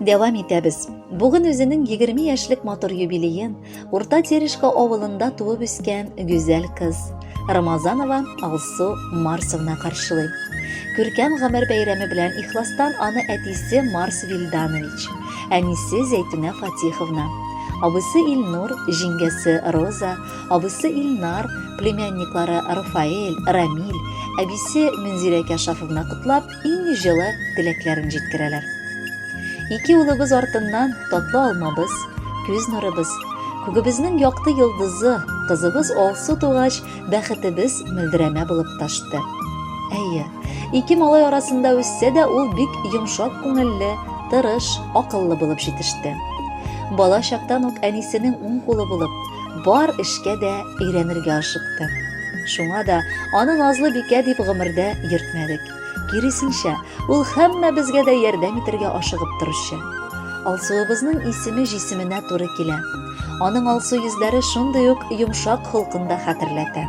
Дәвам итәбез. Бүген үзенең 20 яшьлек матур юбилеен Урта Терешка авылында туып үскән гүзәл кыз Рамазанова Алсу Марсовна каршылый. Күркәм гомер бәйрәме белән ихластан аны әтисе Марс Вильданович, әнисе Зәйтүнә Фатиховна, абысы Илнур, җиңгәсе Роза, абысы Илнар, племянниклары Рафаэль, Рамиль, әбисе Мөнзирә Кәшафовна котлап, иң җылы теләкләрен җиткерәләр. Ике улыбыз артыннан татлы алмабыз, күз нурыбыз, күгебезнең якты йолдызы, кызыбыз Алсу тугач, бәхетебез мөлдерәмә булып ташты. Әйе, ике малай арасында үссә дә ул бик йомшак күңелле, тырыш, акыллы булып җитеште. Бала чактан ук әнисенең уң кулы булып, бар эшкә дә өйрәнергә ашыкты. Шуңа да аны назлы бикә дип гомердә йөртмәдек. Киресенчә, ул һәммәбезгә дә ярдәм итәргә ашыгып торучы. Алсуыбызның исеме җисеменә туры килә. Аның Алсу йөзләре шундый ук йомшак холкын да хәтерләтә.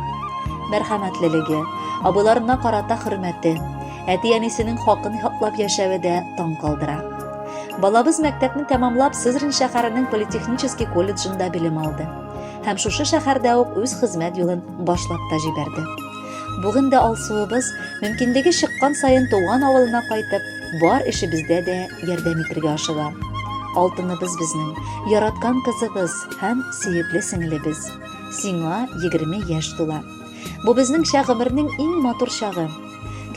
Мәрхәмәтлелеге, абыйларына карата хөрмәте, әти-әнисенең хакын яклап яшәве дә таң калдыра. Балабыз мәктәпне тәмамлап Сызрань шәһәренең политехнический колледжында белем алды. Һәм шушы шәһәрдә ук үз хезмәт юлын башлап та җибәрде. Бүген дә Алсуыбыз мөмкинлеге чыккан сайын туган авылына кайтып, бар эшебездә дә ярдәм итәргә ашыга. Алтыныбыз безнең, яраткан кызыбыз һәм сөекле сеңлебез. Сиңа 20 яшь тула. Бу безнең гомернең иң матур чагы.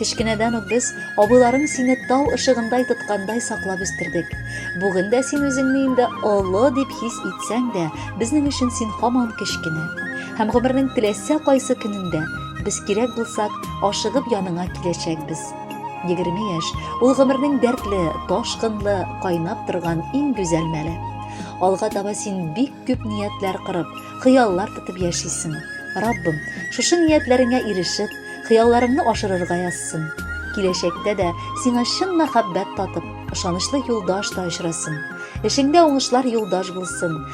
Кечкенәдән үк без абыйларың сине тау ышыгындай тоткандай саклап үстердек. Бүген дә син үзеңне инде олы дип хис итсәң дә, безнең өчен син һаман кечкенә. Һәм гомернең теләсә кайсы көнендә без кирәк булсак, ашыгып яныңа киләчәкбез. 20 яшь ул гомернең дәртле, ташкынлы, кайнап торган иң гүзәл мәле. Алга таба син бик күп ниятләр кырып, хыяллар тотып яшисең. Раббым, шушы ниятләреңә ирешеп, хыялларыңны ашырырга язсын. Киләчәктә дә сиңа чын мәхәббәт татып, ышанычлы юлдаш та очрасың. Эшеңдә уңышлар юлдаш булсын.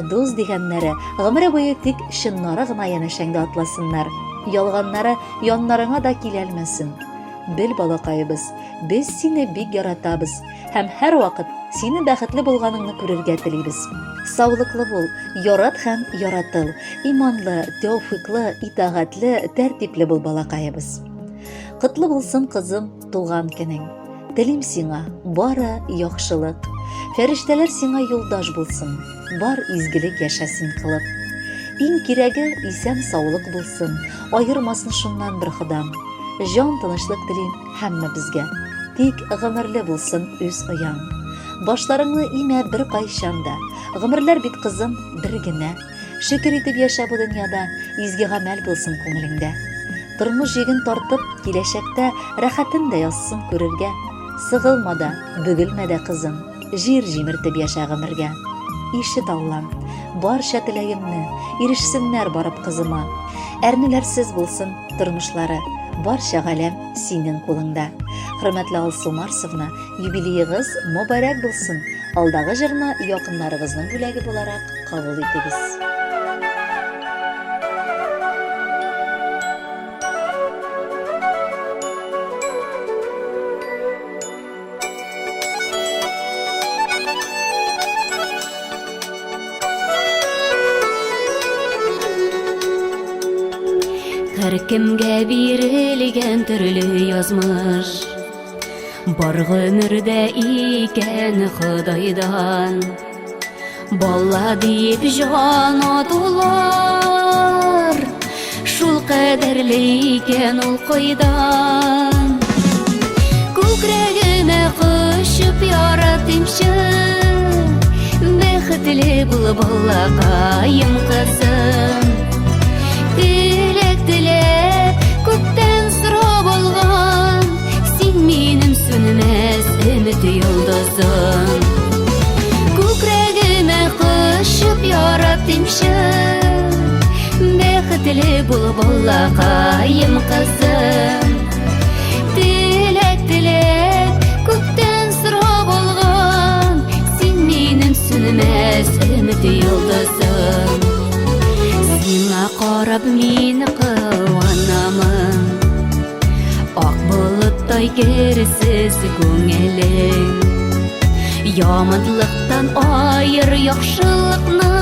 Дус дигәннәре гомере буе тик чыннары гына янәшәңдә атласыннар. Ялганнары яннарыңа да киләлмәсен. Бел, балакайыбыз, без сине бик яратабыз һәм һәр вакыт сине бәхетле булганыңны күрергә телибез. Саулыклы бул, ярат һәм яратыл, иманлы, тәүфыйклы, итагатьле, тәртипле бул, балакайыбыз. Котлы булсын кызым туган көнең. Телим сиңа бары яхшылык. Фәрештәләр сиңа юлдаш булсын, бар изгелек яшәсен кылып. Иң кирәге исән саулык булсын, айырмасын шуннан бер Ходам. Җан тынычлык телим һәммәбезгә. Тик гомерле булсын үз ояң. Башларыңны имә бер кайчанда. Гомерләр бит кызым бер генә. Шөкер итеп яшә бу дөньяда, изге гамәл булсын күңелеңдә. Тормыш җиген тартып, киләчәктә рәхәтен дә язсын күрергә. Сыгылма да, бөгелмә дә кызым. Җир җимертеп яшә гомергә. Ишет Аллам, барча теләгемне, ирешсеннәр барып кызыма. Әрнеләрсез булсын тормышлары, барча галәм синең кулыңда. Хөрмәтле Алсу Марсовна, юбилеегыз мөбарәк булсын. Алдагы җырны якыннарыгызның бүләге буларак кабул итегез. Һәр кемгә бирелгән төрле язмыш, бар гомердә икән Ходайдан. Бала дип җан атулар, шул кадерле икән ул кайдан. Күкрәгемә кушып яратымчы, бәхетле бул балакаем кызым. Күктән сорап алган, син минем сүнмәс өмет йолдызым. Күкрәгемә кушып яратымчы, бәхетле бул балакаем кызым. Теләк, күктән сорап алган, син минем сүнмәс өмет йолдызым. Сиңа карап мин кыланамын, ак болыттай керсез күңелең. Яманлыктан айыр яхшылыкны,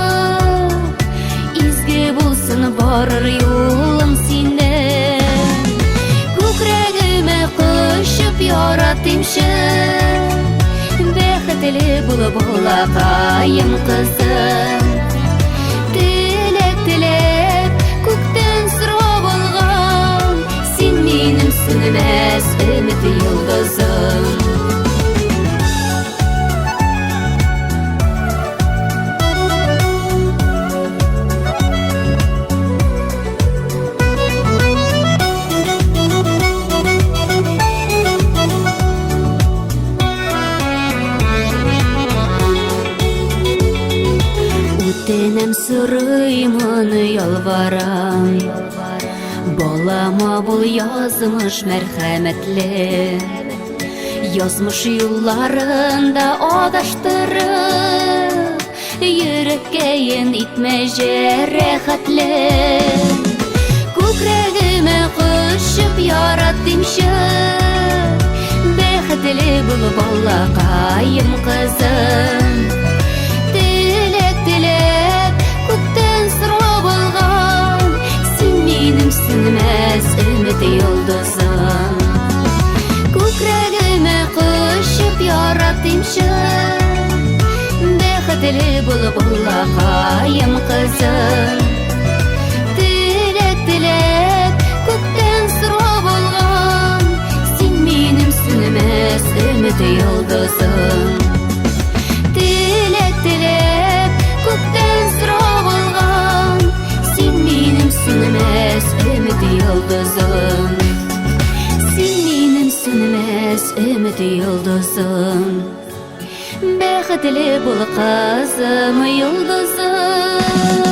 изге булсын барыр юлың синең. Күкрәгемә кышып яратымчы, бәхетле булып булакаем кызым. Теләк күктән сорап алган, син минем сүнмәс өмет йолдызым. Үтенәм сорыймын ялварам, балама бул язмыш мәрхәмәтле. Язмыш юлларында адаштырып, йөрәккәен итмә җәрәхәтле. Күкрәгемә кышып яратымчы, бәхетле булып балакаем кызым. Күктән сорап алган, син минем сүнмәс өмет йолдызым. Күкрәгемә кышып яратымчы, бәхетле булып булакаем кызым. Теләк, күктән сорап алган, син минем сүнмәс өмет йолдызым. Теләк, күктән сорап алган, син минем сүнмәс өмет йолдызым. Син минем сүнмәс өмет йолдызым. Бәхетле бул кызым йолдызым.